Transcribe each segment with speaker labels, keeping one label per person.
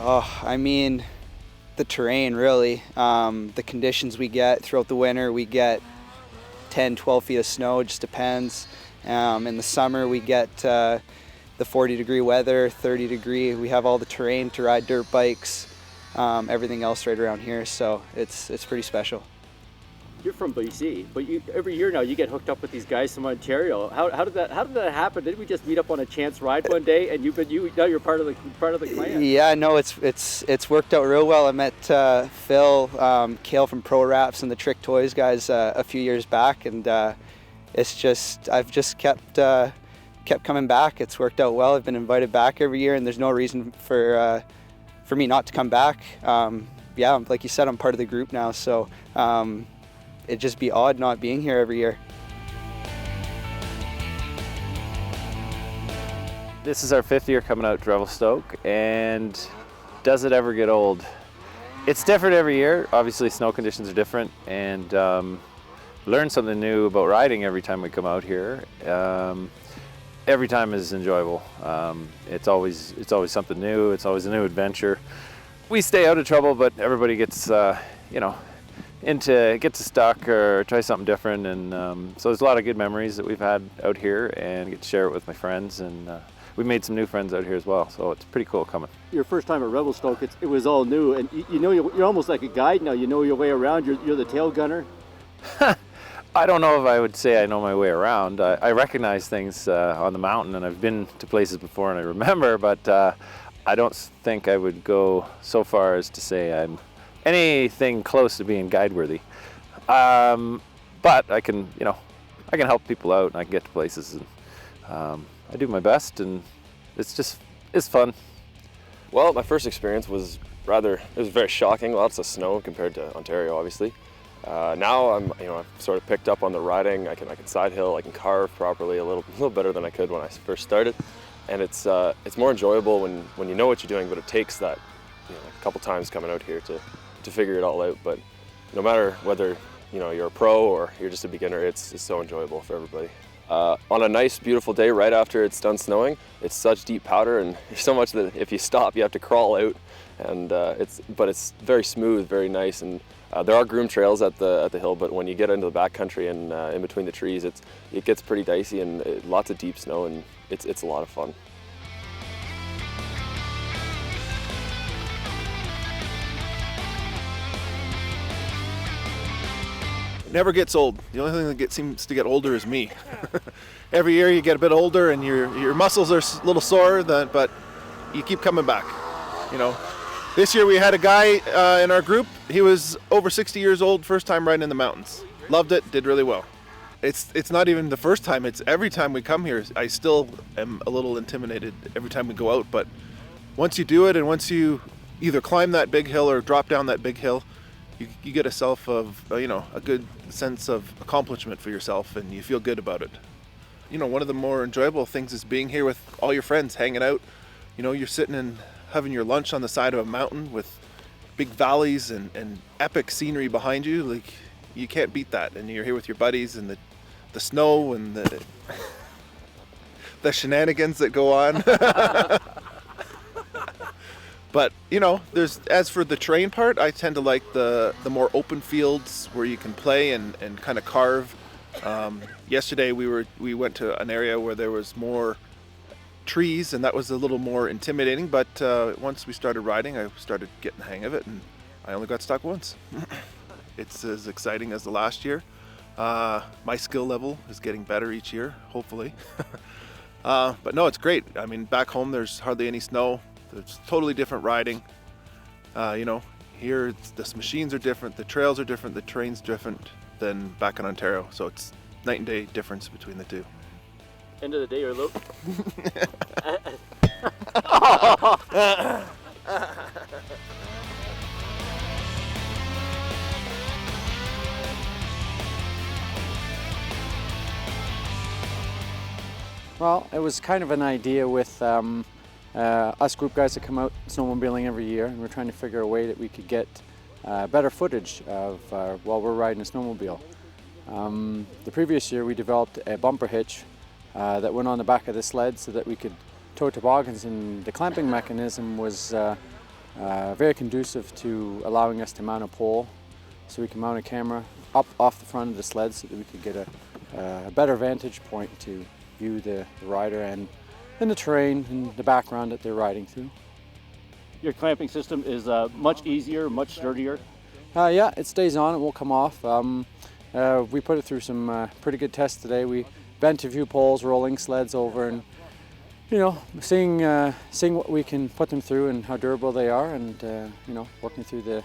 Speaker 1: Oh, I mean, the terrain really. The conditions we get throughout the winter, we get 10, 12 feet of snow, it just depends. In the summer we get the 40-degree weather, 30-degree. We have all the terrain to ride dirt bikes, everything else right around here, so it's pretty special.
Speaker 2: You're from BC, but every year now you get hooked up with these guys from Ontario. How did that happen? Did we just meet up on a chance ride one day, and now you're part of the clan?
Speaker 1: Yeah, no, it's worked out real well. I met Phil, Kale from Pro Wraps, and the Trick Toys guys a few years back, and I've just kept coming back. It's worked out well. I've been invited back every year, and there's no reason for me not to come back. Yeah, like you said, I'm part of the group now, so. It'd just be odd not being here every year.
Speaker 3: This is our 5th year coming out to Revelstoke, and does it ever get old? It's different every year. Obviously snow conditions are different, and learn something new about riding every time we come out here. Every time is enjoyable. It's always something new. It's always a new adventure. We stay out of trouble, but everybody gets gets stuck or try something different, and so there's a lot of good memories that we've had out here, and get to share it with my friends, and we made some new friends out here as well, so it's pretty cool coming.
Speaker 2: Your first time at Revelstoke, it was all new, and you're almost like a guide now. You know your way around. You're the tail gunner.
Speaker 3: I don't know if I would say I know my way around. I recognize things on the mountain, and I've been to places before and I remember, but I don't think I would go so far as to say I'm anything close to being guide worthy, but I can help people out, and I can get to places, and I do my best, and it's fun.
Speaker 4: Well, my first experience was very shocking. Lots of snow compared to Ontario, obviously. Now I've sort of picked up on the riding. I can side hill, I can carve properly a little better than I could when I first started, and it's more enjoyable when you know what you're doing, but it takes that a couple times coming out here to figure it all out. But no matter whether you're a pro or you're just a beginner, it's so enjoyable for everybody. On a nice beautiful day right after it's done snowing, it's such deep powder, and there's so much that if you stop you have to crawl out, and but it's very smooth, very nice, and there are groomed trails at the hill, but when you get into the backcountry and in between the trees, it gets pretty dicey, and lots of deep snow, and it's a lot of fun.
Speaker 5: Never gets old. The only thing that seems to get older is me. Every year you get a bit older, and your muscles are a little sore, but you keep coming back. This year we had a guy in our group. He was over 60 years old, first time riding in the mountains. Loved it, did really well. It's not even the first time, it's every time we come here. I still am a little intimidated every time we go out, but once you do it, and once you either climb that big hill or drop down that big hill, you get a good sense of accomplishment for yourself, and you feel good about it. One of the more enjoyable things is being here with all your friends, hanging out. You're sitting and having your lunch on the side of a mountain with big valleys and epic scenery behind you. Like, you can't beat that. And you're here with your buddies, and the snow and the shenanigans that go on. But as for the terrain part, I tend to like the more open fields where you can play and kind of carve. Yesterday we went to an area where there was more trees, and that was a little more intimidating, but once we started riding, I started getting the hang of it, and I only got stuck once. It's as exciting as the last year. My skill level is getting better each year, hopefully. But no, it's great. I mean, back home there's hardly any snow. It's totally different riding. Here the machines are different, the trails are different, the terrain's different than back in Ontario. So it's night and day difference between the two.
Speaker 2: End of the day, you're low.
Speaker 6: Well, it was kind of an idea with us group guys that come out snowmobiling every year, and we're trying to figure a way that we could get better footage of while we're riding a snowmobile. The previous year we developed a bumper hitch that went on the back of the sled so that we could tow toboggans, and the clamping mechanism was very conducive to allowing us to mount a pole, so we can mount a camera up off the front of the sled so that we could get a better vantage point to view the rider and the terrain and the background that they're riding through.
Speaker 2: Your clamping system is much easier, much sturdier.
Speaker 6: Yeah, it stays on, it won't come off. We put it through some pretty good tests today. We bent a few poles, rolling sleds over, and seeing what we can put them through and how durable they are, and working through the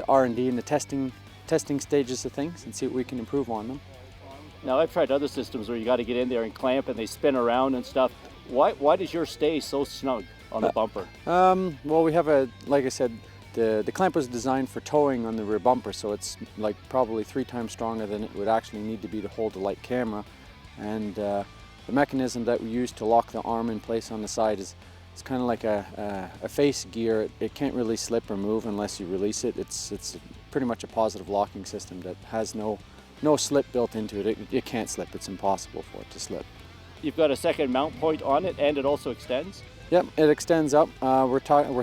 Speaker 6: R&D and the testing stages of things and see what we can improve on them.
Speaker 2: Now, I've tried other systems where you got to get in there and clamp and they spin around and stuff. Why does yours stay so snug on the bumper?
Speaker 6: Well, we have like I said, the clamp was designed for towing on the rear bumper, so it's like probably 3 times stronger than it would actually need to be to hold the light camera. And the mechanism that we use to lock the arm in place on the side is kind of like a face gear. It can't really slip or move unless you release it. It's pretty much a positive locking system that has no slip built into it. It can't slip. It's impossible for it to slip.
Speaker 2: You've got a second mount point on it, and it also extends?
Speaker 6: Yep, it extends up. We're talking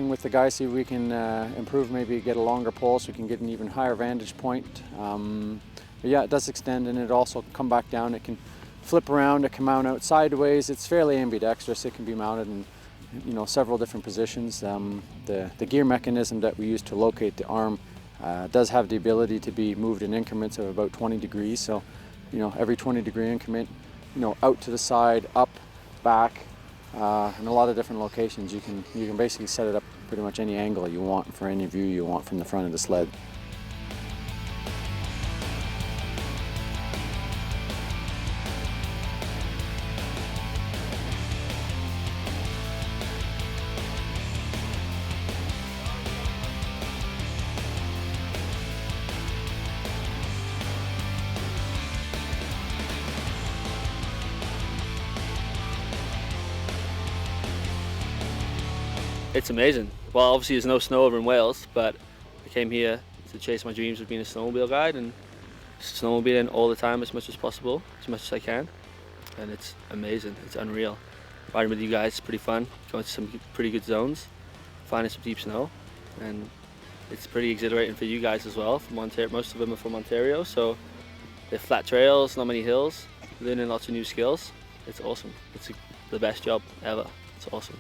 Speaker 6: with the guys, see if we can improve, maybe get a longer pole so we can get an even higher vantage point. But yeah, it does extend, and it also come back down. It can flip around, it can mount out sideways. It's fairly ambidextrous. It can be mounted in several different positions. The gear mechanism that we use to locate the arm does have the ability to be moved in increments of about 20 degrees. So, every 20-degree increment, out to the side, up, back, in a lot of different locations. You can basically set it up pretty much any angle you want for any view you want from the front of the sled.
Speaker 7: It's amazing. Well, obviously there's no snow over in Wales, but I came here to chase my dreams of being a snowmobile guide and snowmobiling all the time as much as possible, as much as I can. And it's amazing, it's unreal. Riding with you guys is pretty fun, going to some pretty good zones, finding some deep snow, and it's pretty exhilarating for you guys as well. From Ontario, most of them are from Ontario, so they're flat trails, not many hills, learning lots of new skills. It's awesome. It's the best job ever. It's awesome.